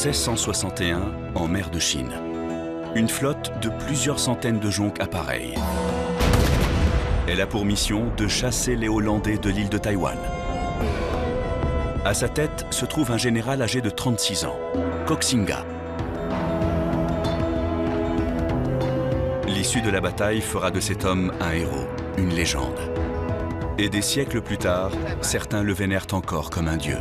1661, en mer de Chine. Une flotte de plusieurs centaines de jonques appareille. Elle a pour mission de chasser les Hollandais de l'île de Taïwan. À sa tête se trouve un général âgé de 36 ans, Koxinga. L'issue de la bataille fera de cet homme un héros, une légende. Et des siècles plus tard, certains le vénèrent encore comme un dieu.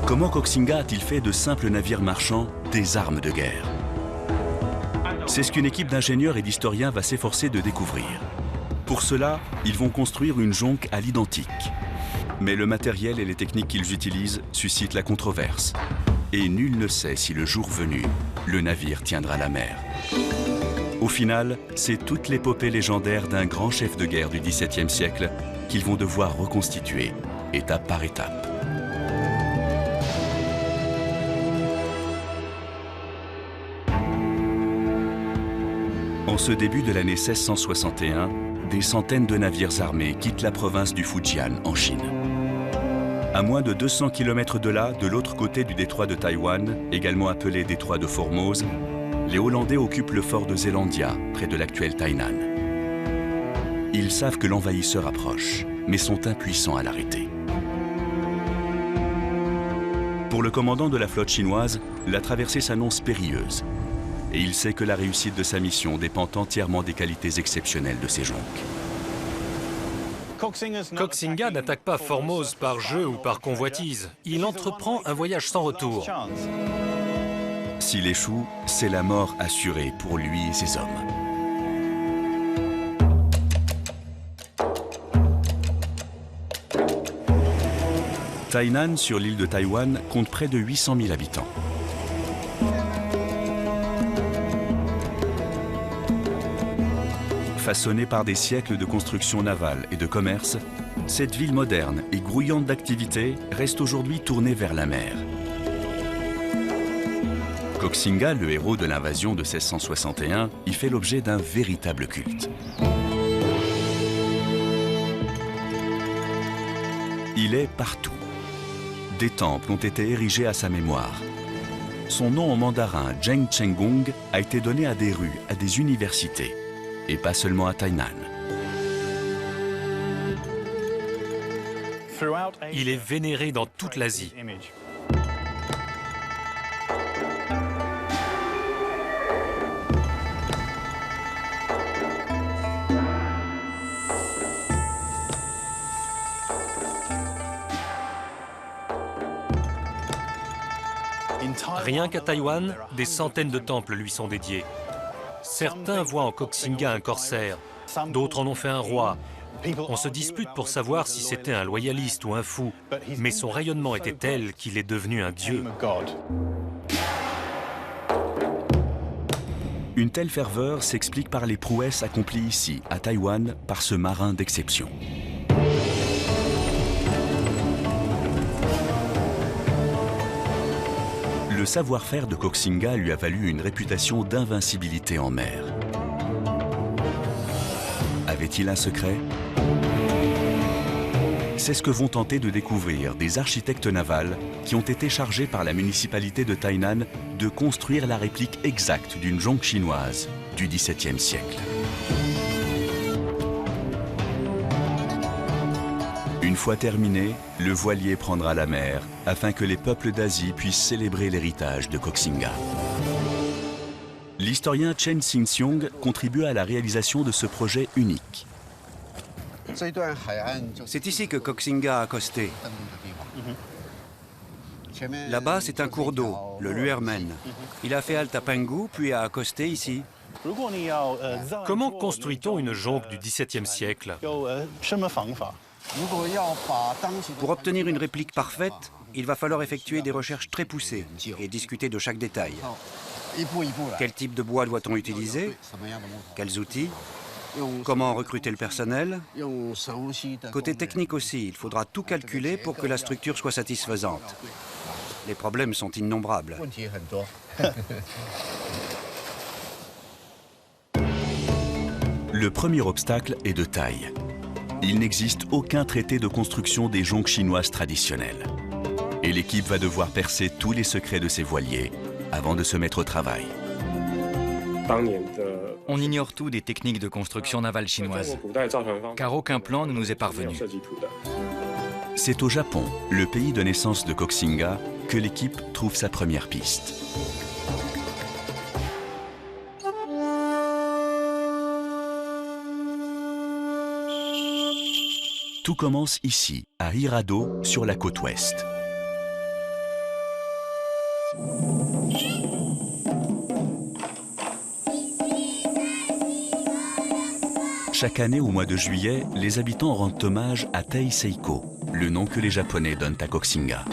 Comment Koxinga a-t-il fait de simples navires marchands des armes de guerre? C'est ce qu'une équipe d'ingénieurs et d'historiens va s'efforcer de découvrir. Pour cela, ils vont construire une jonque à l'identique. Mais le matériel et les techniques qu'ils utilisent suscitent la controverse. Et nul ne sait si le jour venu, le navire tiendra la mer. Au final, c'est toute l'épopée légendaire d'un grand chef de guerre du XVIIe siècle qu'ils vont devoir reconstituer, étape par étape. En ce début de l'année 1661, des centaines de navires armés quittent la province du Fujian, en Chine. À moins de 200 km de là, de l'autre côté du détroit de Taïwan, également appelé détroit de Formose, les Hollandais occupent le fort de Zelandia, près de l'actuel Tainan. Ils savent que l'envahisseur approche, mais sont impuissants à l'arrêter. Pour le commandant de la flotte chinoise, la traversée s'annonce périlleuse. Et il sait que la réussite de sa mission dépend entièrement des qualités exceptionnelles de ses jonques. Koxinga n'attaque pas Formose par jeu ou par convoitise. Il entreprend un voyage sans retour. S'il échoue, c'est la mort assurée pour lui et ses hommes. Tainan, sur l'île de Taïwan, compte près de 800 000 habitants. Façonnée par des siècles de construction navale et de commerce, cette ville moderne et grouillante d'activité reste aujourd'hui tournée vers la mer. Koxinga, le héros de l'invasion de 1661, y fait l'objet d'un véritable culte. Il est partout. Des temples ont été érigés à sa mémoire. Son nom en mandarin, Zheng Chenggong, a été donné à des rues, à des universités. Et pas seulement à Tainan. Il est vénéré dans toute l'Asie. Rien qu'à Taïwan, des centaines de temples lui sont dédiés. Certains voient en Koxinga un corsaire, d'autres en ont fait un roi. On se dispute pour savoir si c'était un loyaliste ou un fou, mais son rayonnement était tel qu'il est devenu un dieu. Une telle ferveur s'explique par les prouesses accomplies ici, à Taïwan, par ce marin d'exception. Le savoir-faire de Koxinga lui a valu une réputation d'invincibilité en mer. Avait-il un secret? C'est ce que vont tenter de découvrir des architectes navals qui ont été chargés par la municipalité de Tainan de construire la réplique exacte d'une jonque chinoise du XVIIe siècle. Une fois terminé, le voilier prendra la mer afin que les peuples d'Asie puissent célébrer l'héritage de Koxinga. L'historien Chen Xingxiong contribue à la réalisation de ce projet unique. C'est ici que Koxinga a accosté. Là-bas, c'est un cours d'eau, le Luermen. Il a fait halte à Penghu, puis a accosté ici. Comment construit-on une jonque du XVIIe siècle? Pour obtenir une réplique parfaite, il va falloir effectuer des recherches très poussées et discuter de chaque détail. Quel type de bois doit-on utiliser? Quels outils? Comment recruter le personnel? Côté technique aussi, il faudra tout calculer pour que la structure soit satisfaisante. Les problèmes sont innombrables. Le premier obstacle est de taille. Il n'existe aucun traité de construction des jonques chinoises traditionnelles. et l'équipe va devoir percer tous les secrets de ces voiliers avant de se mettre au travail. On ignore tout des techniques de construction navale chinoises, car aucun plan ne nous est parvenu. C'est au Japon, le pays de naissance de Koxinga, que l'équipe trouve sa première piste. Tout commence ici, à Hirado, sur la côte ouest. Chaque année, au mois de juillet, les habitants rendent hommage à Tei Seiko, le nom que les Japonais donnent à Koxinga.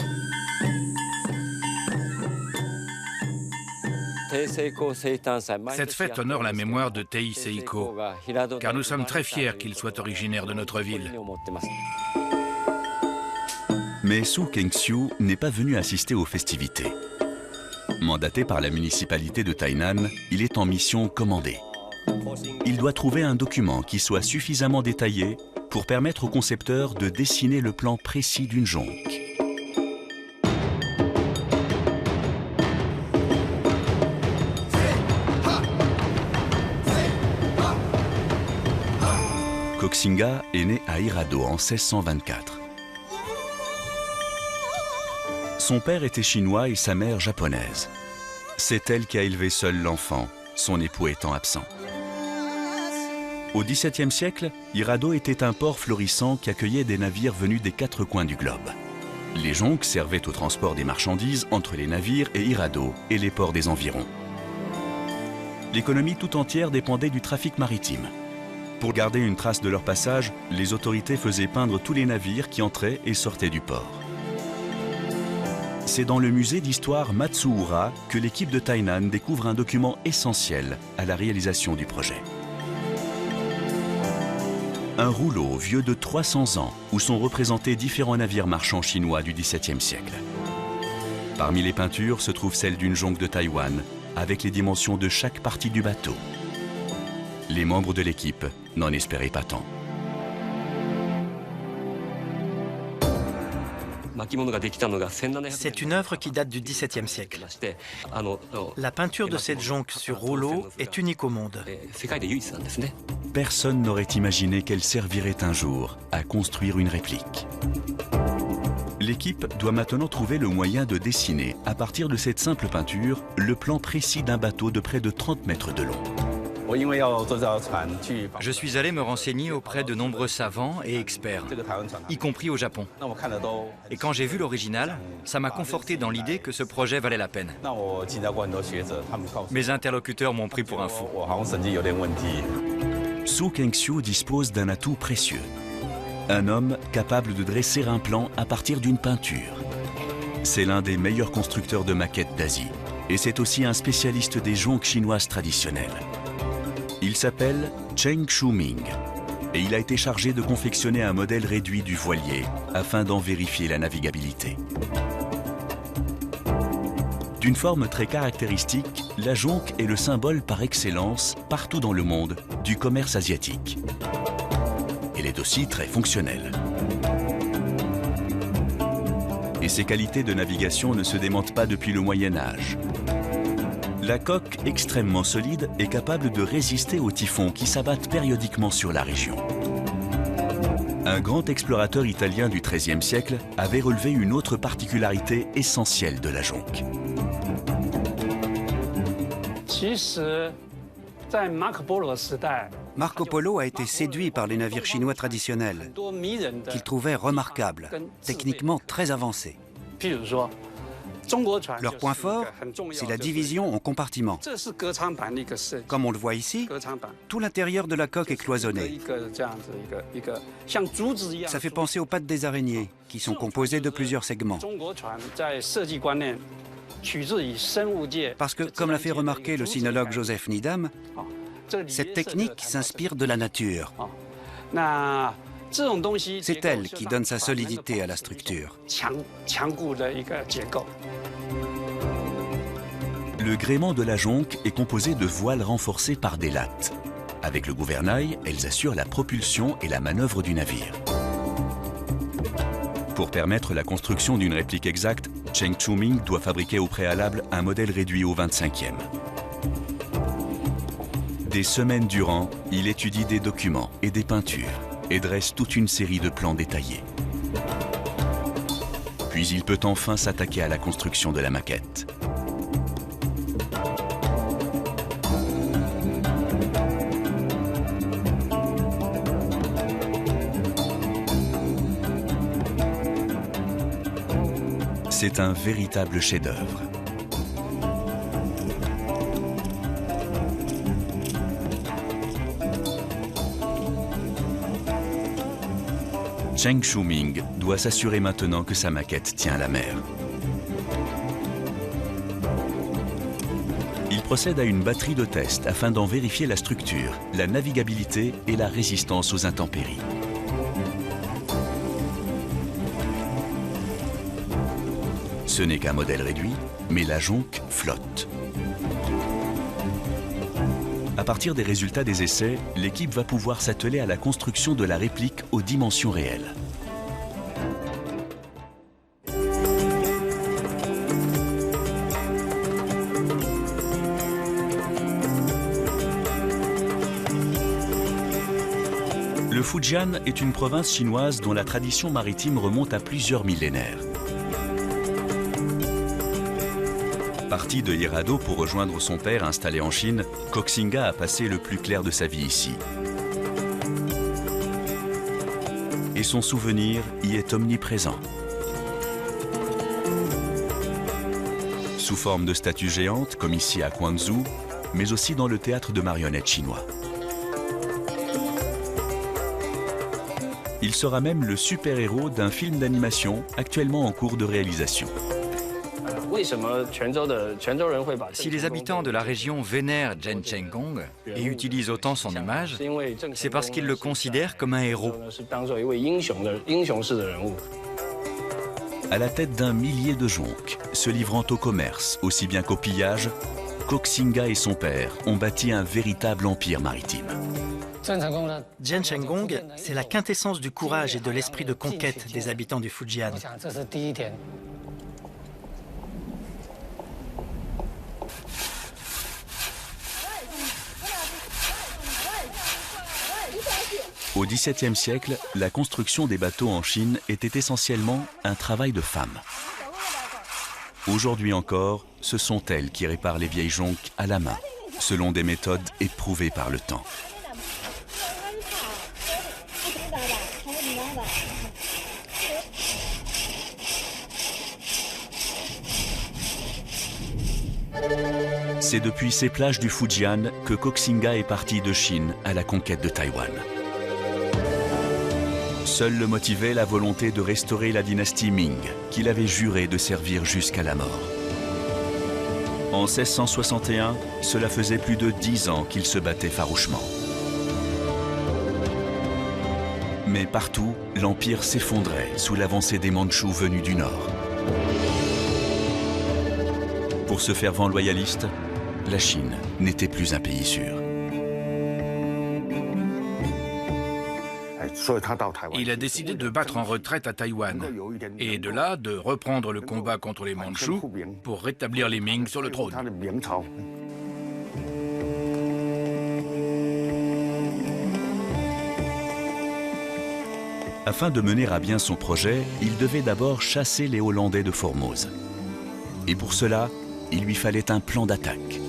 Cette fête honore la mémoire de Tei Seiko, car nous sommes très fiers qu'il soit originaire de notre ville. Mais Su Kengxiu n'est pas venu assister aux festivités. Mandaté par la municipalité de Tainan, il est en mission commandée. Il doit trouver un document qui soit suffisamment détaillé pour permettre au concepteur de dessiner le plan précis d'une jonque. Koxinga est né à Hirado en 1624. Son père était chinois et sa mère japonaise. C'est elle qui a élevé seule l'enfant, son époux étant absent. Au XVIIe siècle, Hirado était un port florissant qui accueillait des navires venus des 4 coins du globe. Les jonques servaient au transport des marchandises entre les navires et Hirado et les ports des environs. L'économie tout entière dépendait du trafic maritime. Pour garder une trace de leur passage, les autorités faisaient peindre tous les navires qui entraient et sortaient du port. C'est dans le musée d'histoire Matsuura que l'équipe de Tainan découvre un document essentiel à la réalisation du projet. Un rouleau vieux de 300 ans où sont représentés différents navires marchands chinois du XVIIe siècle. Parmi les peintures se trouve celle d'une jonque de Taïwan avec les dimensions de chaque partie du bateau. Les membres de l'équipe n'en espéraient pas tant. C'est une œuvre qui date du XVIIe siècle. La peinture de cette jonque sur rouleau est unique au monde. Personne n'aurait imaginé qu'elle servirait un jour à construire une réplique. L'équipe doit maintenant trouver le moyen de dessiner, à partir de cette simple peinture, le plan précis d'un bateau de près de 30 mètres de long. Je suis allé me renseigner auprès de nombreux savants et experts, y compris au Japon. Et quand j'ai vu l'original, ça m'a conforté dans l'idée que ce projet valait la peine. Mes interlocuteurs m'ont pris pour un fou. Su Kengxiu dispose d'un atout précieux. Un homme capable de dresser un plan à partir d'une peinture. C'est l'un des meilleurs constructeurs de maquettes d'Asie. Et c'est aussi un spécialiste des jonques chinoises traditionnelles. Il s'appelle Cheng Shuming et il a été chargé de confectionner un modèle réduit du voilier afin d'en vérifier la navigabilité. D'une forme très caractéristique, la jonque est le symbole par excellence, partout dans le monde, du commerce asiatique. Elle est aussi très fonctionnelle. Et ses qualités de navigation ne se démentent pas depuis le Moyen-Âge. La coque, extrêmement solide, est capable de résister aux typhons qui s'abattent périodiquement sur la région. Un grand explorateur italien du XIIIe siècle avait relevé une autre particularité essentielle de la jonque. Marco Polo a été séduit par les navires chinois traditionnels, qu'il trouvait remarquables, techniquement très avancés. Leur point fort, c'est la division en compartiments. Comme on le voit ici, tout l'intérieur de la coque est cloisonné. Ça fait penser aux pattes des araignées, qui sont composées de plusieurs segments. Parce que, comme l'a fait remarquer le sinologue Joseph Needham, cette technique s'inspire de la nature. C'est elle qui donne sa solidité à la structure. Le gréement de la jonque est composé de voiles renforcées par des lattes. Avec le gouvernail, elles assurent la propulsion et la manœuvre du navire. Pour permettre la construction d'une réplique exacte, Cheng Chu-ming doit fabriquer au préalable un modèle réduit au 25e. Des semaines durant, il étudie des documents et des peintures et dresse toute une série de plans détaillés. Puis il peut enfin s'attaquer à la construction de la maquette. C'est un véritable chef-d'œuvre. Cheng Chu-ming doit s'assurer maintenant que sa maquette tient la mer. Il procède à une batterie de tests afin d'en vérifier la structure, la navigabilité et la résistance aux intempéries. Ce n'est qu'un modèle réduit, mais la jonque flotte. À partir des résultats des essais, l'équipe va pouvoir s'atteler à la construction de la réplique aux dimensions réelles. Le Fujian est une province chinoise dont la tradition maritime remonte à plusieurs millénaires. Parti de Hirado pour rejoindre son père installé en Chine, Koxinga a passé le plus clair de sa vie ici. Et son souvenir y est omniprésent. Sous forme de statues géantes, comme ici à Quanzhou, mais aussi dans le théâtre de marionnettes chinois. Il sera même le super-héros d'un film d'animation actuellement en cours de réalisation. Si les habitants de la région vénèrent Zhen Chenggong et utilisent autant son image, c'est parce qu'ils le considèrent comme un héros. À la tête d'un millier de jonques, se livrant au commerce aussi bien qu'au pillage, Koxinga et son père ont bâti un véritable empire maritime. Zhen Chenggong, c'est la quintessence du courage et de l'esprit de conquête des habitants du Fujian. Au XVIIe siècle, la construction des bateaux en Chine était essentiellement un travail de femmes. Aujourd'hui encore, ce sont elles qui réparent les vieilles jonques à la main, selon des méthodes éprouvées par le temps. C'est depuis ces plages du Fujian que Koxinga est parti de Chine à la conquête de Taïwan. Seul le motivait la volonté de restaurer la dynastie Ming, qu'il avait juré de servir jusqu'à la mort. En 1661, cela faisait plus de 10 ans qu'il se battait farouchement. Mais partout, l'empire s'effondrait sous l'avancée des Mandchous venus du nord. Pour ce fervent loyaliste, la Chine n'était plus un pays sûr. Il a décidé de battre en retraite à Taïwan et de là de reprendre le combat contre les Mandchous pour rétablir les Ming sur le trône. Afin de mener à bien son projet, il devait d'abord chasser les Hollandais de Formose. Et pour cela, il lui fallait un plan d'attaque.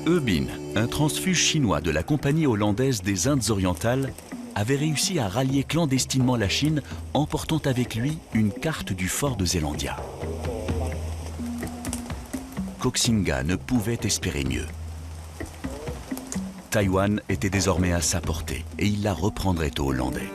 He Bin, un transfuge chinois de la Compagnie hollandaise des Indes orientales, avait réussi à rallier clandestinement la Chine, emportant avec lui une carte du fort de Zelandia. Koxinga ne pouvait espérer mieux. Taïwan était désormais à sa portée et il la reprendrait aux Hollandais.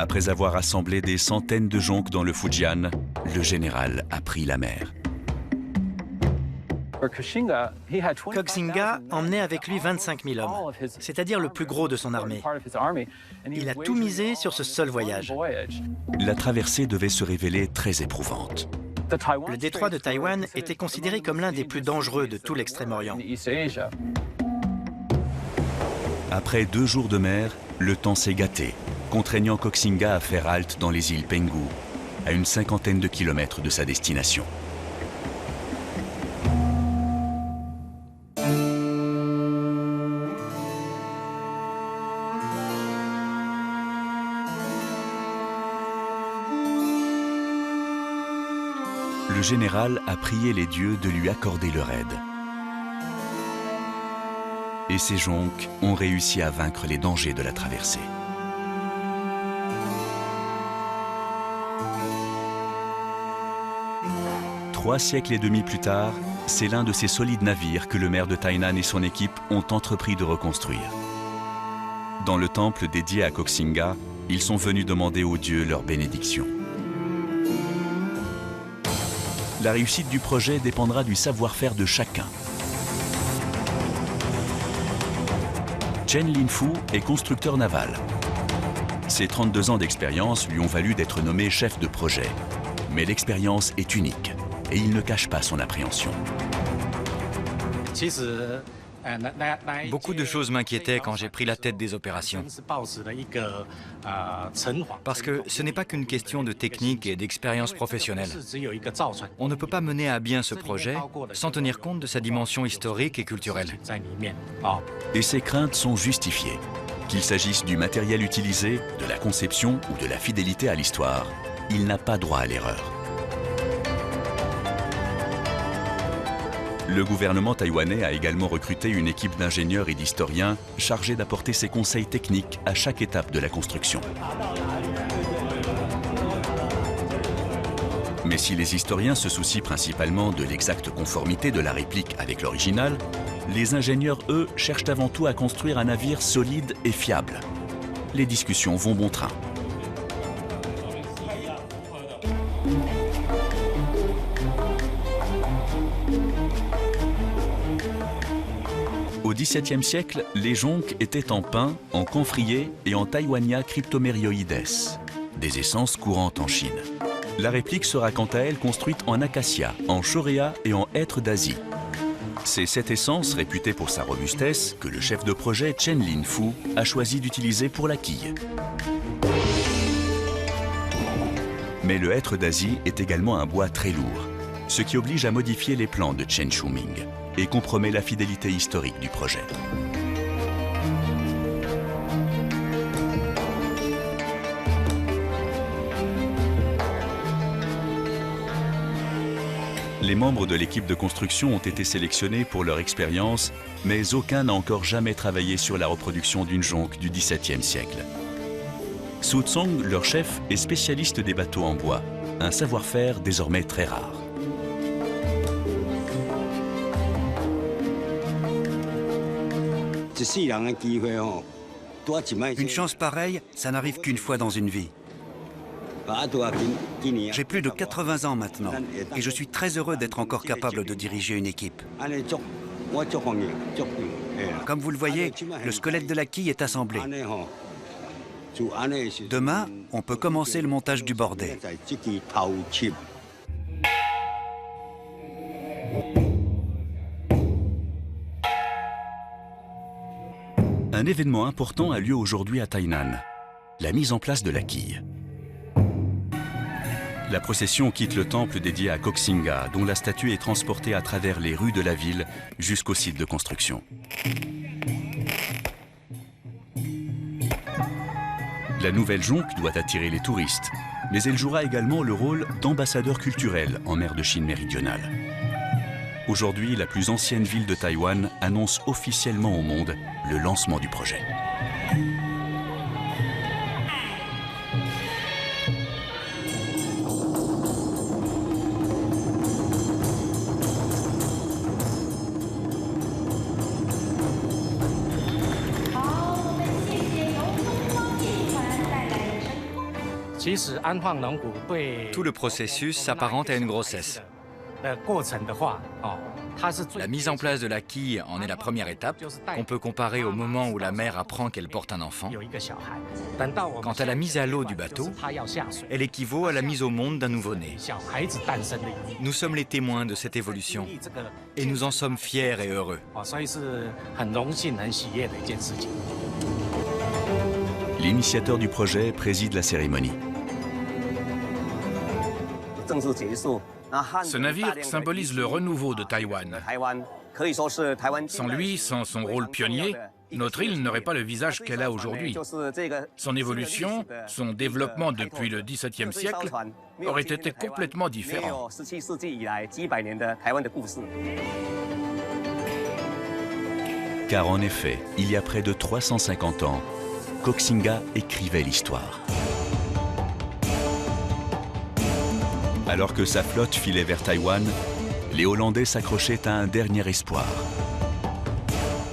Après avoir assemblé des centaines de jonques dans le Fujian, le général a pris la mer. Koxinga emmenait avec lui 25 000 hommes, c'est-à-dire le plus gros de son armée. Il a tout misé sur ce seul voyage. La traversée devait se révéler très éprouvante. Le détroit de Taïwan était considéré comme l'un des plus dangereux de tout l'Extrême-Orient. Après 2 jours de mer, le temps s'est gâté, contraignant Koxinga à faire halte dans les îles Penghu, à une 50aine de kilomètres de sa destination. Le général a prié les dieux de lui accorder leur aide. Et ces jonques ont réussi à vaincre les dangers de la traversée. Trois siècles et demi plus tard, c'est l'un de ces solides navires que le maire de Tainan et son équipe ont entrepris de reconstruire. Dans le temple dédié à Koxinga, ils sont venus demander aux dieux leur bénédiction. La réussite du projet dépendra du savoir-faire de chacun. Chen Linfu est constructeur naval. Ses 32 ans d'expérience lui ont valu d'être nommé chef de projet. Mais l'expérience est unique et il ne cache pas son appréhension. Beaucoup de choses m'inquiétaient quand j'ai pris la tête des opérations. Parce que ce n'est pas qu'une question de technique et d'expérience professionnelle. On ne peut pas mener à bien ce projet sans tenir compte de sa dimension historique et culturelle. Et ces craintes sont justifiées. Qu'il s'agisse du matériel utilisé, de la conception ou de la fidélité à l'histoire, il n'a pas droit à l'erreur. Le gouvernement taïwanais a également recruté une équipe d'ingénieurs et d'historiens chargés d'apporter ses conseils techniques à chaque étape de la construction. Mais si les historiens se soucient principalement de l'exacte conformité de la réplique avec l'original, les ingénieurs, eux, cherchent avant tout à construire un navire solide et fiable. Les discussions vont bon train. Au XVIIe siècle, les jonques étaient en pin, en camphrier et en taïwania cryptomérioides, des essences courantes en Chine. La réplique sera quant à elle construite en acacia, en choréa et en hêtre d'Asie. C'est cette essence, réputée pour sa robustesse, que le chef de projet Chen Linfu a choisi d'utiliser pour la quille. Mais le hêtre d'Asie est également un bois très lourd, ce qui oblige à modifier les plans de Chen Shuming et compromet la fidélité historique du projet. Les membres de l'équipe de construction ont été sélectionnés pour leur expérience, mais aucun n'a encore jamais travaillé sur la reproduction d'une jonque du XVIIe siècle. Su Tsong, leur chef, est spécialiste des bateaux en bois, un savoir-faire désormais très rare. Une chance pareille, ça n'arrive qu'une fois dans une vie. J'ai plus de 80 ans maintenant et je suis très heureux d'être encore capable de diriger une équipe. Comme vous le voyez, le squelette de la quille est assemblé. Demain, on peut commencer le montage du bordé. Un événement important a lieu aujourd'hui à Tainan, la mise en place de la quille. La procession quitte le temple dédié à Koxinga, dont la statue est transportée à travers les rues de la ville jusqu'au site de construction. La nouvelle jonque doit attirer les touristes, mais elle jouera également le rôle d'ambassadeur culturel en mer de Chine méridionale. Aujourd'hui, la plus ancienne ville de Taïwan annonce officiellement au monde le lancement du projet. Tout le processus s'apparente à une grossesse. La mise en place de la quille en est la première étape, qu'on peut comparer au moment où la mère apprend qu'elle porte un enfant. Quant à la mise à l'eau du bateau, elle équivaut à la mise au monde d'un nouveau-né. Nous sommes les témoins de cette évolution et nous en sommes fiers et heureux. L'initiateur du projet préside la cérémonie. Ce navire symbolise le renouveau de Taïwan. Sans lui, sans son rôle pionnier, notre île n'aurait pas le visage qu'elle a aujourd'hui. Son évolution, son développement depuis le XVIIe siècle, aurait été complètement différent. Car en effet, il y a près de 350 ans, Koxinga écrivait l'histoire. Alors que sa flotte filait vers Taïwan, les Hollandais s'accrochaient à un dernier espoir.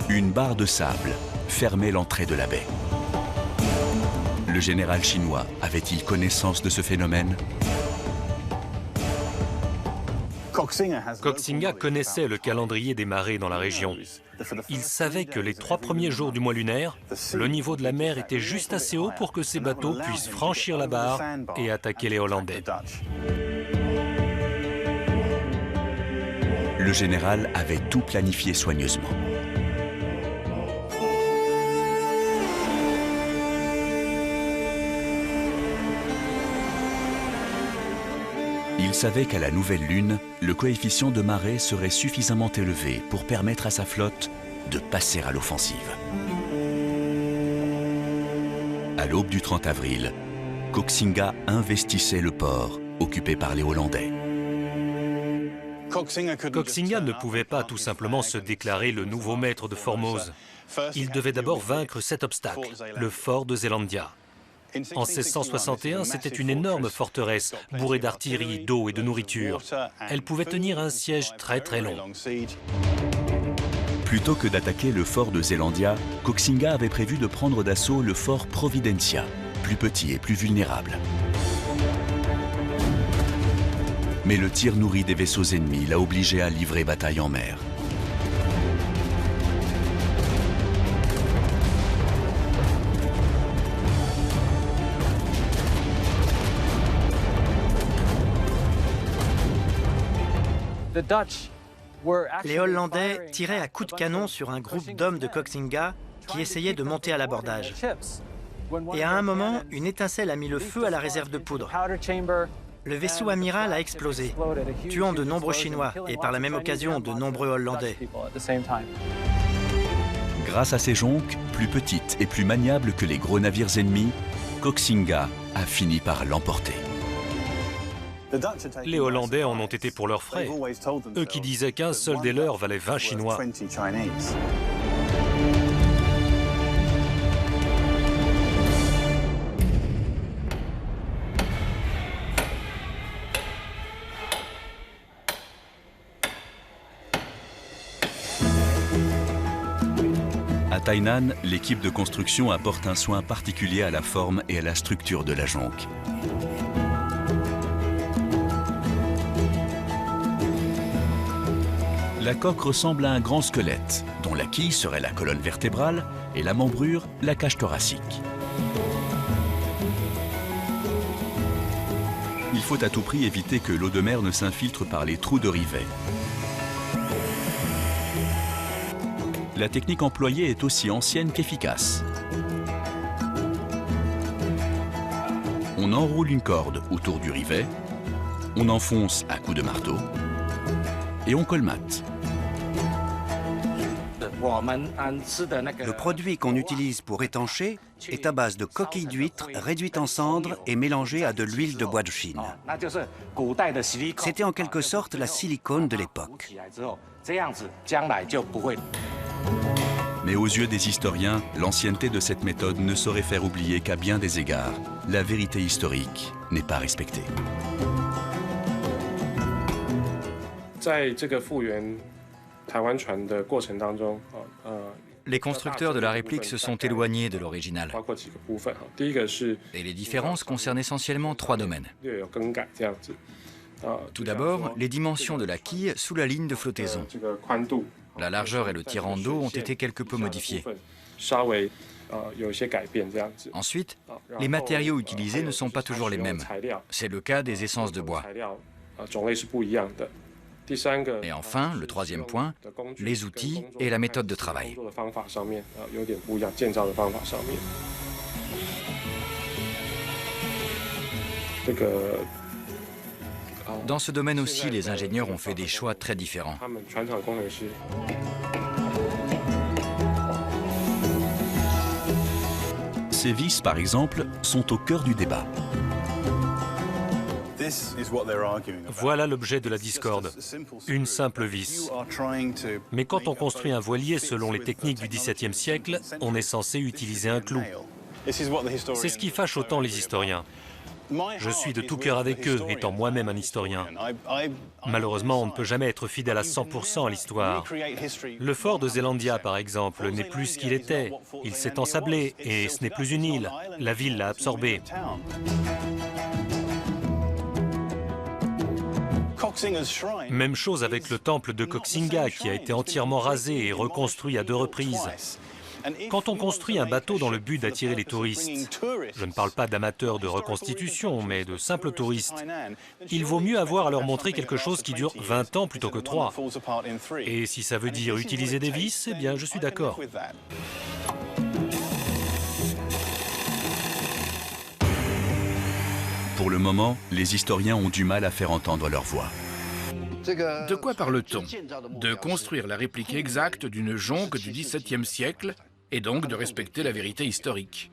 Une barre de sable fermait l'entrée de la baie. Le général chinois avait-il connaissance de ce phénomène? Koxinga connaissait le calendrier des marées dans la région. Il savait que les 3 premiers jours du mois lunaire, le niveau de la mer était juste assez haut pour que ces bateaux puissent franchir la barre et attaquer les Hollandais. Le général avait tout planifié soigneusement. Il savait qu'à la nouvelle lune, le coefficient de marée serait suffisamment élevé pour permettre à sa flotte de passer à l'offensive. À l'aube du 30 avril, Koxinga investissait le port occupé par les Hollandais. Koxinga ne pouvait pas tout simplement se déclarer le nouveau maître de Formose. Il devait d'abord vaincre cet obstacle, le fort de Zeelandia. En 1661, c'était une énorme forteresse, bourrée d'artillerie, d'eau et de nourriture. Elle pouvait tenir un siège très très long. Plutôt que d'attaquer le fort de Zeelandia, Koxinga avait prévu de prendre d'assaut le fort Providencia, plus petit et plus vulnérable. Mais le tir nourri des vaisseaux ennemis l'a obligé à livrer bataille en mer. Les Hollandais tiraient à coups de canon sur un groupe d'hommes de Koxinga qui essayaient de monter à l'abordage. Et à un moment, une étincelle a mis le feu à la réserve de poudre. Le vaisseau amiral a explosé, tuant de nombreux Chinois et par la même occasion de nombreux Hollandais. Grâce à ses jonques, plus petites et plus maniables que les gros navires ennemis, Koxinga a fini par l'emporter. Les Hollandais en ont été pour leurs frais. Eux qui disaient qu'un seul des leurs valait 20 Chinois. À Tainan, l'équipe de construction apporte un soin particulier à la forme et à la structure de la jonque. La coque ressemble à un grand squelette, dont la quille serait la colonne vertébrale et la membrure la cage thoracique. Il faut à tout prix éviter que l'eau de mer ne s'infiltre par les trous de rivet. La technique employée est aussi ancienne qu'efficace. On enroule une corde autour du rivet, on enfonce à coups de marteau et on colmate. Le produit qu'on utilise pour étancher est à base de coquilles d'huîtres réduites en cendres et mélangées à de l'huile de bois de Chine. C'était en quelque sorte la silicone de l'époque. Mais aux yeux des historiens, l'ancienneté de cette méthode ne saurait faire oublier qu'à bien des égards, la vérité historique n'est pas respectée. Les constructeurs de la réplique se sont éloignés de l'original. Et les différences concernent essentiellement 3 domaines. Tout d'abord, les dimensions de la quille sous la ligne de flottaison. La largeur et le tirant d'eau ont été quelque peu modifiés. Ensuite, les matériaux utilisés ne sont pas toujours les mêmes. C'est le cas des essences de bois. Et enfin, le troisième point, les outils et la méthode de travail. Dans ce domaine aussi, les ingénieurs ont fait des choix très différents. Ces vis, par exemple, sont au cœur du débat. Voilà l'objet de la discorde, une simple vis. Mais quand on construit un voilier selon les techniques du XVIIe siècle, on est censé utiliser un clou. C'est ce qui fâche autant les historiens. Je suis de tout cœur avec eux, étant moi-même un historien. Malheureusement, on ne peut jamais être fidèle à 100% à l'histoire. Le fort de Zeelandia, par exemple, n'est plus ce qu'il était. Il s'est ensablé et ce n'est plus une île. La ville l'a absorbé. Même chose avec le temple de Koxinga, qui a été entièrement rasé et reconstruit à 2 reprises. Quand on construit un bateau dans le but d'attirer les touristes, je ne parle pas d'amateurs de reconstitution, mais de simples touristes, il vaut mieux avoir à leur montrer quelque chose qui dure 20 ans plutôt que 3. Et si ça veut dire utiliser des vis, eh bien je suis d'accord. Pour le moment, les historiens ont du mal à faire entendre leur voix. De quoi parle-t-on? De construire la réplique exacte d'une jonque du XVIIe siècle et donc de respecter la vérité historique.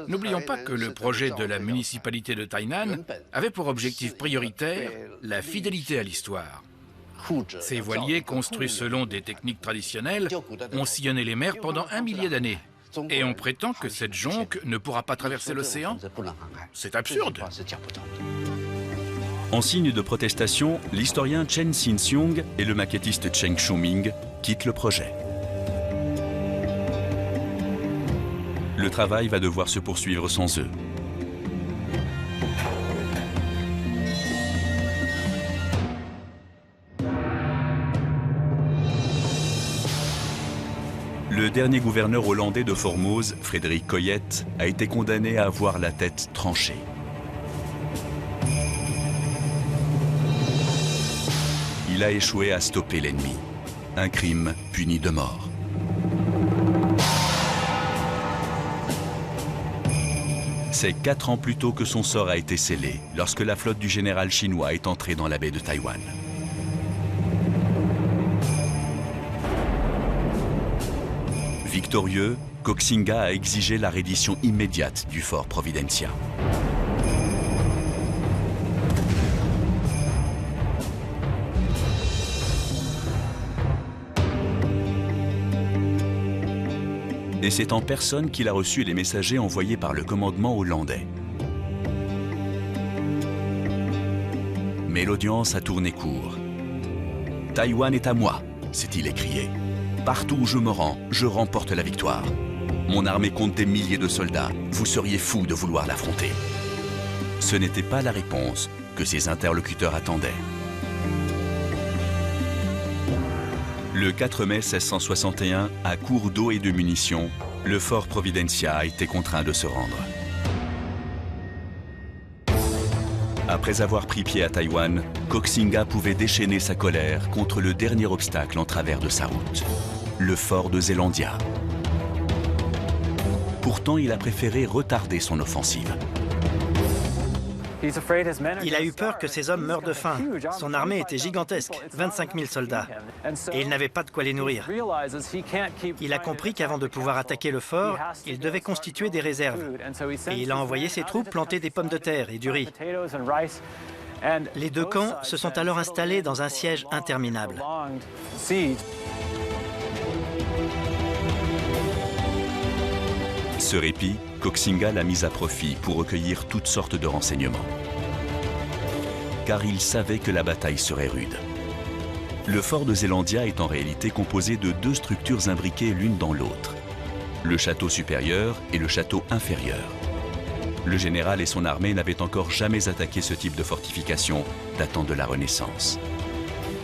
N'oublions pas que le projet de la municipalité de Tainan avait pour objectif prioritaire la fidélité à l'histoire. Ces voiliers, construits selon des techniques traditionnelles, ont sillonné les mers pendant 1 millier d'années. Et on prétend que cette jonque ne pourra pas traverser l'océan? C'est absurde. En signe de protestation, l'historien Chen Xin-Xiong et le maquettiste Cheng Shuming quittent le projet. Le travail va devoir se poursuivre sans eux. Le dernier gouverneur hollandais de Formose, Frederik Coyet, a été condamné à avoir la tête tranchée. Il a échoué à stopper l'ennemi. Un crime puni de mort. C'est 4 ans plus tôt que son sort a été scellé, lorsque la flotte du général chinois est entrée dans la baie de Taïwan. Victorieux, Koxinga a exigé la reddition immédiate du fort Providencia. Et c'est en personne qu'il a reçu les messagers envoyés par le commandement hollandais. Mais l'audience a tourné court. « Taïwan est à moi », s'est-il écrié. « Partout où je me rends, je remporte la victoire. Mon armée compte des milliers de soldats. Vous seriez fous de vouloir l'affronter. » Ce n'était pas la réponse que ses interlocuteurs attendaient. Le 4 mai 1661, à court d'eau et de munitions, le fort Providencia a été contraint de se rendre. Après avoir pris pied à Taïwan, Koxinga pouvait déchaîner sa colère contre le dernier obstacle en travers de sa route, le fort de Zeelandia. Pourtant, il a préféré retarder son offensive. Il a eu peur que ses hommes meurent de faim. Son armée était gigantesque, 25 000 soldats. Et il n'avait pas de quoi les nourrir. Il a compris qu'avant de pouvoir attaquer le fort, il devait constituer des réserves. Et il a envoyé ses troupes planter des pommes de terre et du riz. Les 2 camps se sont alors installés dans un siège interminable. Ce répit, Koxinga l'a mis à profit pour recueillir toutes sortes de renseignements. Car il savait que la bataille serait rude. Le fort de Zeelandia est en réalité composé de 2 structures imbriquées l'une dans l'autre. Le château supérieur et le château inférieur. Le général et son armée n'avaient encore jamais attaqué ce type de fortification datant de la Renaissance.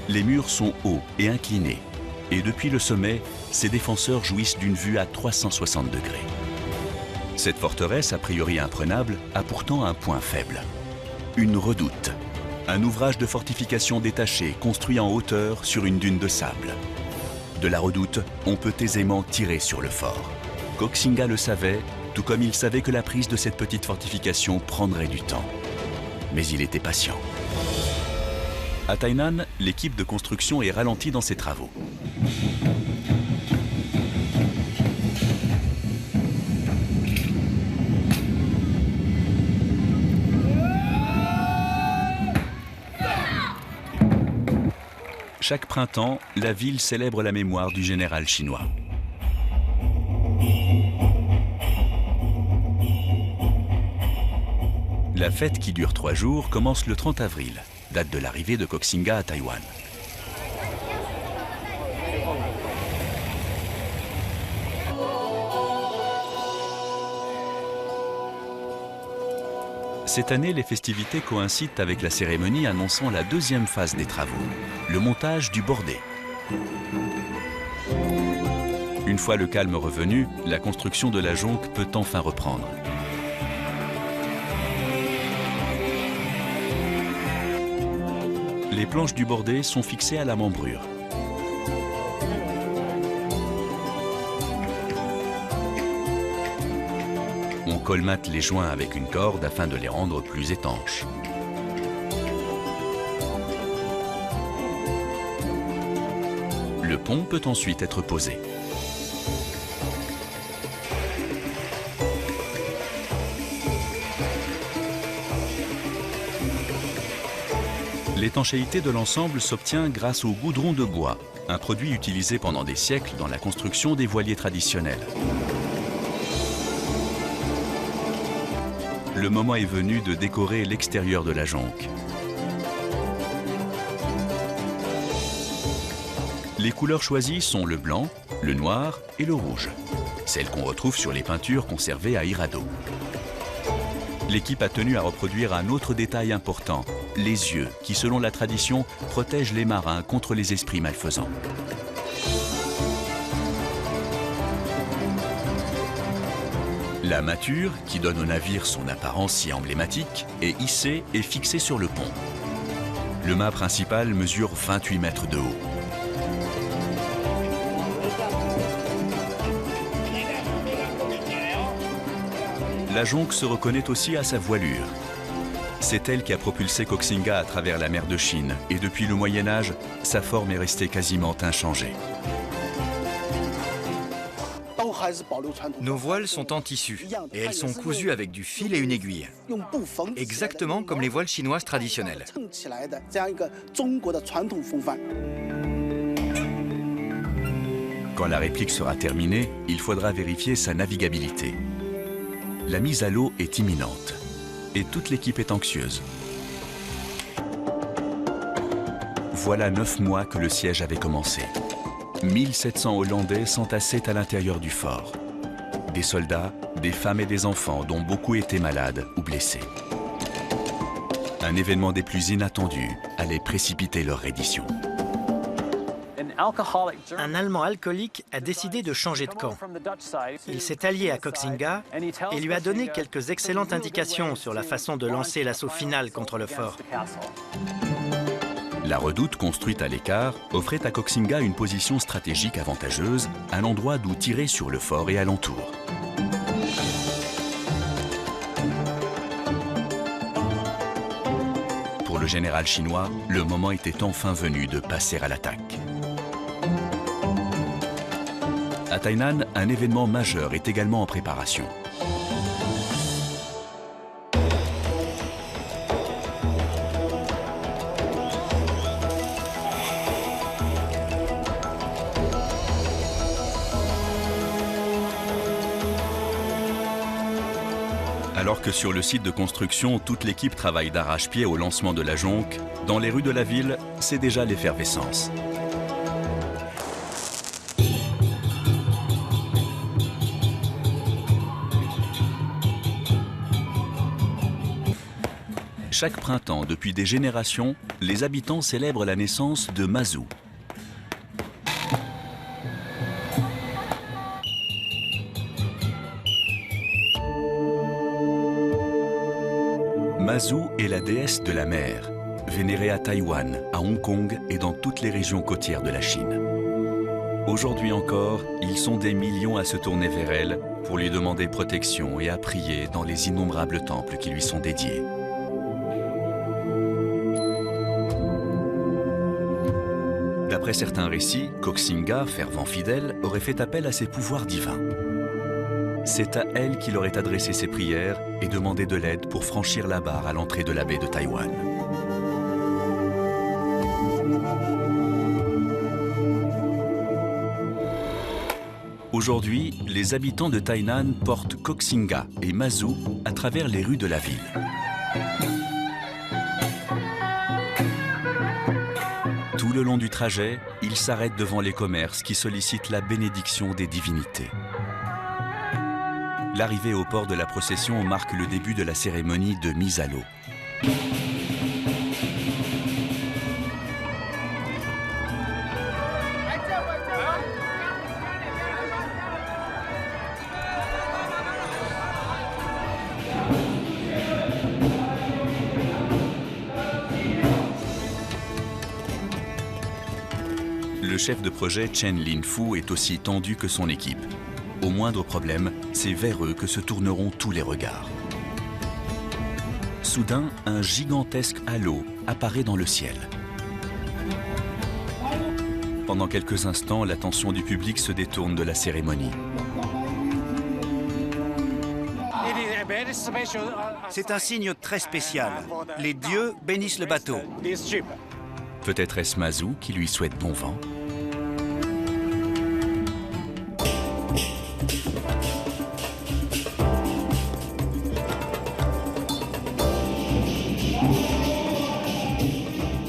Les murs sont hauts et inclinés, et depuis le sommet, ses défenseurs jouissent d'une vue à 360 degrés. Cette forteresse, a priori imprenable, a pourtant un point faible. Une redoute, un ouvrage de fortification détaché construit en hauteur sur une dune de sable. De la redoute, on peut aisément tirer sur le fort. Koxinga le savait, tout comme il savait que la prise de cette petite fortification prendrait du temps. Mais il était patient. À Tainan, l'équipe de construction est ralentie dans ses travaux. Chaque printemps, la ville célèbre la mémoire du général chinois. La fête, qui dure 3 jours, commence le 30 avril, date de l'arrivée de Koxinga à Taïwan. Cette année, les festivités coïncident avec la cérémonie annonçant la deuxième phase des travaux, le montage du bordé. Une fois le calme revenu, la construction de la jonque peut enfin reprendre. Les planches du bordé sont fixées à la membrure. On colmate les joints avec une corde afin de les rendre plus étanches. Le pont peut ensuite être posé. L'étanchéité de l'ensemble s'obtient grâce au goudron de bois, un produit utilisé pendant des siècles dans la construction des voiliers traditionnels. Le moment est venu de décorer l'extérieur de la jonque. Les couleurs choisies sont le blanc, le noir et le rouge, celles qu'on retrouve sur les peintures conservées à Hirado. L'équipe a tenu à reproduire un autre détail important, les yeux, qui selon la tradition protègent les marins contre les esprits malfaisants. La mâture, qui donne au navire son apparence si emblématique, est hissée et fixée sur le pont. Le mât principal mesure 28 mètres de haut. La jonque se reconnaît aussi à sa voilure. C'est elle qui a propulsé Koxinga à travers la mer de Chine, et depuis le Moyen-Âge, sa forme est restée quasiment inchangée. Nos voiles sont en tissu et elles sont cousues avec du fil et une aiguille, exactement comme les voiles chinoises traditionnelles. Quand la réplique sera terminée, il faudra vérifier sa navigabilité. La mise à l'eau est imminente et toute l'équipe est anxieuse. Voilà 9 mois que le siège avait commencé. 1700 Hollandais s'entassaient à l'intérieur du fort. Des soldats, des femmes et des enfants dont beaucoup étaient malades ou blessés. Un événement des plus inattendus allait précipiter leur reddition. Un Allemand alcoolique a décidé de changer de camp. Il s'est allié à Koxinga et lui a donné quelques excellentes indications sur la façon de lancer l'assaut final contre le fort. La redoute construite à l'écart offrait à Koxinga une position stratégique avantageuse, un endroit d'où tirer sur le fort et alentour. Pour le général chinois, le moment était enfin venu de passer à l'attaque. À Tainan, un événement majeur est également en préparation. Alors que sur le site de construction, toute l'équipe travaille d'arrache-pied au lancement de la jonque, dans les rues de la ville, c'est déjà l'effervescence. Chaque printemps, depuis des générations, les habitants célèbrent la naissance de Mazu. Mazu est la déesse de la mer, vénérée à Taïwan, à Hong Kong et dans toutes les régions côtières de la Chine. Aujourd'hui encore, ils sont des millions à se tourner vers elle pour lui demander protection et à prier dans les innombrables temples qui lui sont dédiés. D'après certains récits, Koxinga, fervent fidèle, aurait fait appel à ses pouvoirs divins. C'est à elle qu'il aurait adressé ses prières et demandé de l'aide pour franchir la barre à l'entrée de la baie de Taïwan. Aujourd'hui, les habitants de Tainan portent Koxinga et Mazu à travers les rues de la ville. Tout le long du trajet, ils s'arrêtent devant les commerces qui sollicitent la bénédiction des divinités. L'arrivée au port de la procession marque le début de la cérémonie de mise à l'eau. Le chef de projet Chen Linfu est aussi tendu que son équipe. Au moindre problème, c'est vers eux que se tourneront tous les regards. Soudain, un gigantesque halo apparaît dans le ciel. Pendant quelques instants, l'attention du public se détourne de la cérémonie. C'est un signe très spécial. Les dieux bénissent le bateau. Peut-être est-ce Mazu qui lui souhaite bon vent?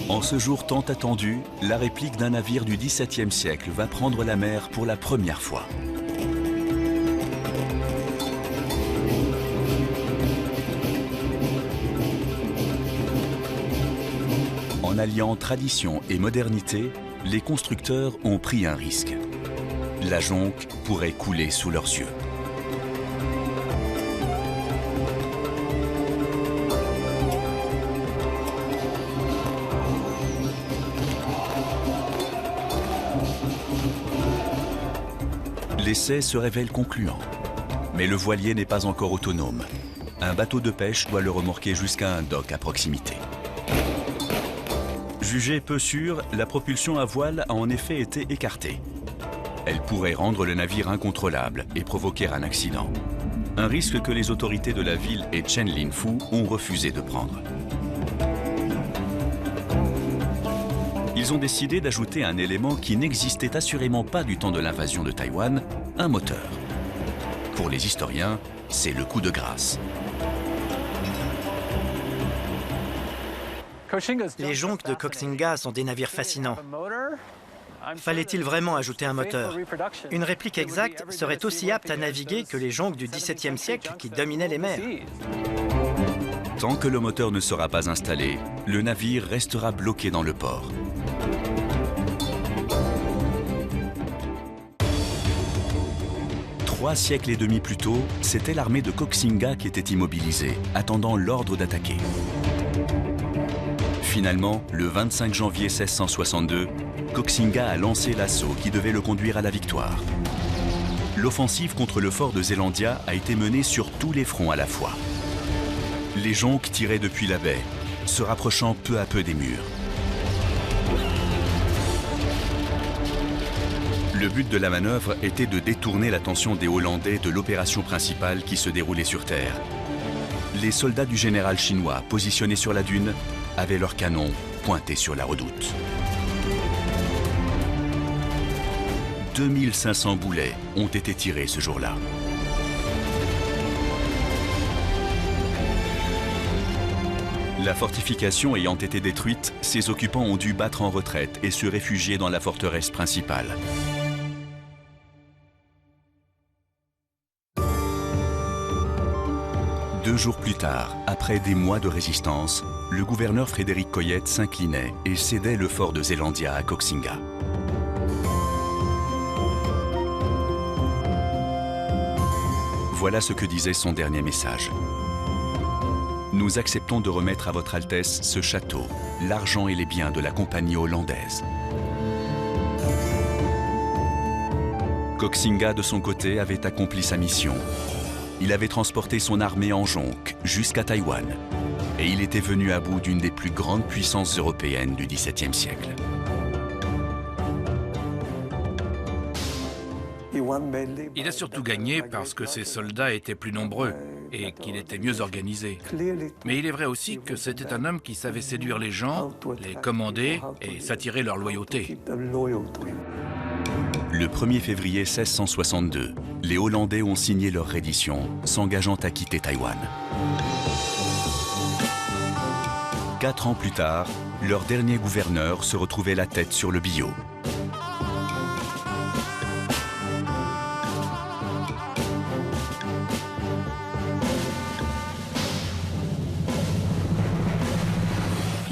En ce jour tant attendu, la réplique d'un navire du XVIIe siècle va prendre la mer pour la première fois. En alliant tradition et modernité, les constructeurs ont pris un risque. La jonque pourrait couler sous leurs yeux. L'essai se révèle concluant. Mais le voilier n'est pas encore autonome. Un bateau de pêche doit le remorquer jusqu'à un dock à proximité. Jugée peu sûre, la propulsion à voile a en effet été écartée. Elle pourrait rendre le navire incontrôlable et provoquer un accident. Un risque que les autorités de la ville et Chen Linfu ont refusé de prendre. Ils ont décidé d'ajouter un élément qui n'existait assurément pas du temps de l'invasion de Taïwan, un moteur. Pour les historiens, c'est le coup de grâce. Les jonques de Koxinga sont des navires fascinants. Fallait-il vraiment ajouter un moteur? Une réplique exacte serait aussi apte à naviguer que les jonques du XVIIe siècle qui dominaient les mers. Tant que le moteur ne sera pas installé, le navire restera bloqué dans le port. Trois siècles et demi plus tôt, c'était l'armée de Koxinga qui était immobilisée, attendant l'ordre d'attaquer. Finalement, le 25 janvier 1662, Koxinga a lancé l'assaut qui devait le conduire à la victoire. L'offensive contre le fort de Zelandia a été menée sur tous les fronts à la fois. Les jonques tiraient depuis la baie, se rapprochant peu à peu des murs. Le but de la manœuvre était de détourner l'attention des Hollandais de l'opération principale qui se déroulait sur terre. Les soldats du général chinois positionnés sur la dune avaient leurs canons pointés sur la redoute. 2500 boulets ont été tirés ce jour-là. La fortification ayant été détruite, ses occupants ont dû battre en retraite et se réfugier dans la forteresse principale. jours plus tard, après des mois de résistance, le gouverneur Frédéric Coyette s'inclinait et cédait le fort de Zeelandia à Koxinga. Voilà ce que disait son dernier message. Nous acceptons de remettre à votre Altesse ce château, l'argent et les biens de la compagnie hollandaise. Koxinga, de son côté, avait accompli sa mission. Il avait transporté son armée en jonque jusqu'à Taïwan et il était venu à bout d'une des plus grandes puissances européennes du XVIIe siècle. Il a surtout gagné parce que ses soldats étaient plus nombreux et qu'il était mieux organisé. Mais il est vrai aussi que c'était un homme qui savait séduire les gens, les commander et s'attirer leur loyauté. Le 1er février 1662, les Hollandais ont signé leur reddition, s'engageant à quitter Taïwan. 4 ans plus tard, leur dernier gouverneur se retrouvait la tête sur le billot.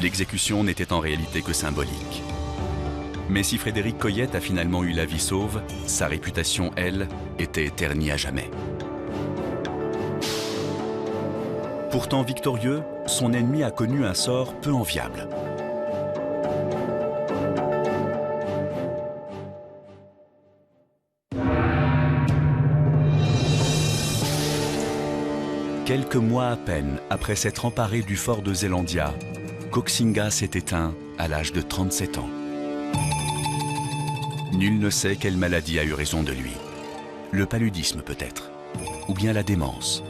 L'exécution n'était en réalité que symbolique. Mais si Frédéric Coyette a finalement eu la vie sauve, sa réputation, elle, était ternie à jamais. Pourtant victorieux, son ennemi a connu un sort peu enviable. Quelques mois à peine après s'être emparé du fort de Zeelandia, Koxinga s'est éteint à l'âge de 37 ans. Nul ne sait quelle maladie a eu raison de lui. Le paludisme peut-être, ou bien la démence.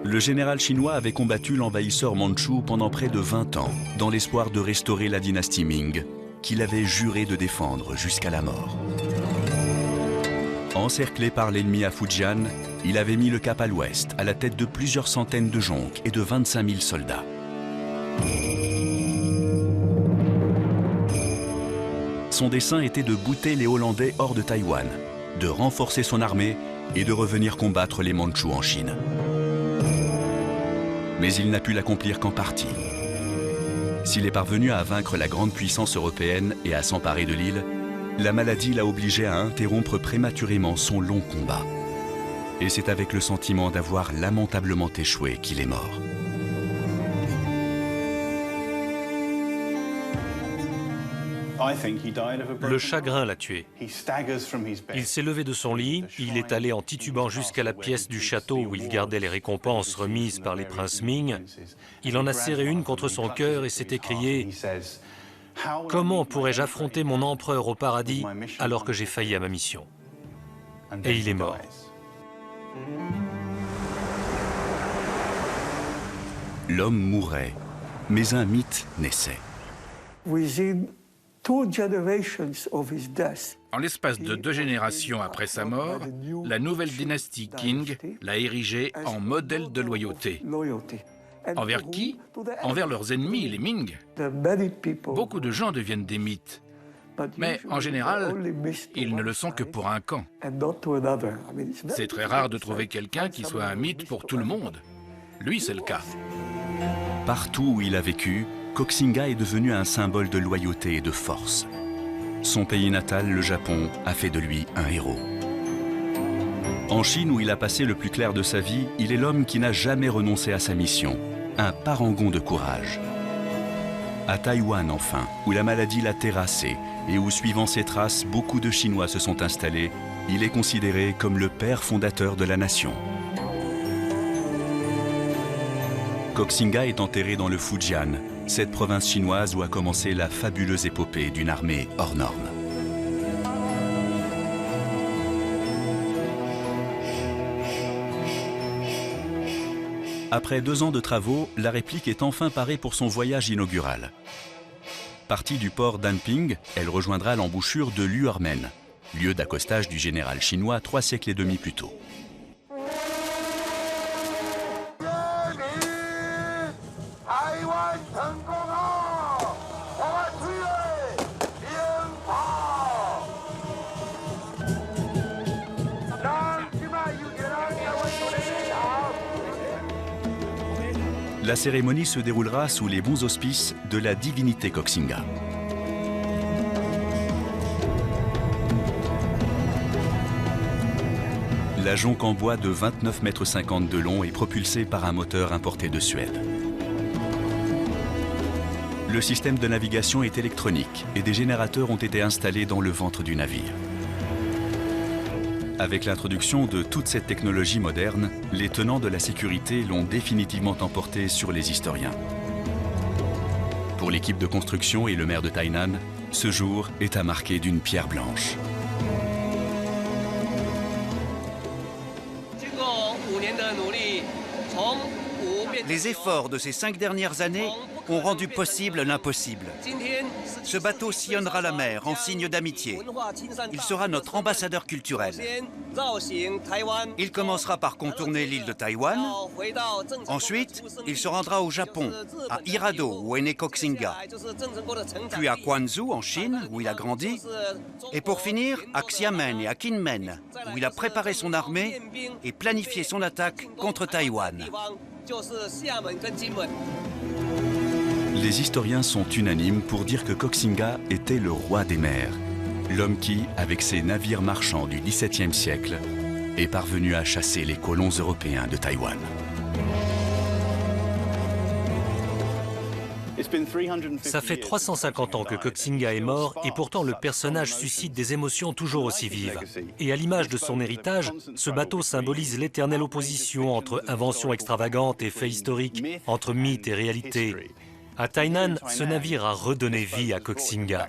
Le général chinois avait combattu l'envahisseur mandchou pendant près de 20 ans, dans l'espoir de restaurer la dynastie Ming, qu'il avait juré de défendre jusqu'à la mort. Encerclé par l'ennemi à Fujian, il avait mis le cap à l'ouest, à la tête de plusieurs centaines de jonques et de 25 000 soldats. Son dessein était de bouter les Hollandais hors de Taïwan, de renforcer son armée et de revenir combattre les Mandchous en Chine. Mais il n'a pu l'accomplir qu'en partie. S'il est parvenu à vaincre la grande puissance européenne et à s'emparer de l'île, la maladie l'a obligé à interrompre prématurément son long combat. Et c'est avec le sentiment d'avoir lamentablement échoué qu'il est mort. Le chagrin l'a tué. Il s'est levé de son lit, il est allé en titubant jusqu'à la pièce du château où il gardait les récompenses remises par les princes Ming. Il en a serré une contre son cœur et s'est écrié « Comment pourrais-je affronter mon empereur au paradis alors que j'ai failli à ma mission ?» Et il est mort. L'homme mourait, mais un mythe naissait. En l'espace de 2 générations après sa mort, la nouvelle dynastie Qing l'a érigé en modèle de loyauté. Envers qui? Envers leurs ennemis, les Ming. Beaucoup de gens deviennent des mythes. Mais en général, ils ne le sont que pour un camp. C'est très rare de trouver quelqu'un qui soit un mythe pour tout le monde. Lui, c'est le cas. Partout où il a vécu, Koxinga est devenu un symbole de loyauté et de force. Son pays natal, le Japon, a fait de lui un héros. En Chine, où il a passé le plus clair de sa vie, il est l'homme qui n'a jamais renoncé à sa mission, un parangon de courage. À Taïwan, enfin, où la maladie l'a terrassé et où, suivant ses traces, beaucoup de Chinois se sont installés, il est considéré comme le père fondateur de la nation. Koxinga est enterré dans le Fujian, cette province chinoise où a commencé la fabuleuse épopée d'une armée hors norme. Après 2 ans de travaux, la réplique est enfin parée pour son voyage inaugural. Partie du port d'Anping, elle rejoindra l'embouchure de Luomen, lieu d'accostage du général chinois 3 siècles et demi plus tôt. La cérémonie se déroulera sous les bons auspices de la divinité Koxinga. La jonque en bois de 29,50 m de long est propulsée par un moteur importé de Suède. Le système de navigation est électronique et des générateurs ont été installés dans le ventre du navire. Avec l'introduction de toute cette technologie moderne, les tenants de la sécurité l'ont définitivement emporté sur les historiens. Pour l'équipe de construction et le maire de Tainan, ce jour est à marquer d'une pierre blanche. Les efforts de ces 5 dernières années ont rendu possible l'impossible. Ce bateau sillonnera la mer en signe d'amitié. Il sera notre ambassadeur culturel. Il commencera par contourner l'île de Taïwan. Ensuite, il se rendra au Japon, à Hirado, où est né Koxinga. Puis à Quanzhou, en Chine, où il a grandi. Et pour finir, à Xiamen et à Kinmen, où il a préparé son armée et planifié son attaque contre Taïwan. Les historiens sont unanimes pour dire que Koxinga était le roi des mers, l'homme qui, avec ses navires marchands du XVIIe siècle, est parvenu à chasser les colons européens de Taïwan. Ça fait 350 ans que Koxinga est mort et pourtant le personnage suscite des émotions toujours aussi vives. Et à l'image de son héritage, ce bateau symbolise l'éternelle opposition entre inventions extravagantes et faits historiques, entre mythes et réalité. À Tainan, ce navire a redonné vie à Koxinga.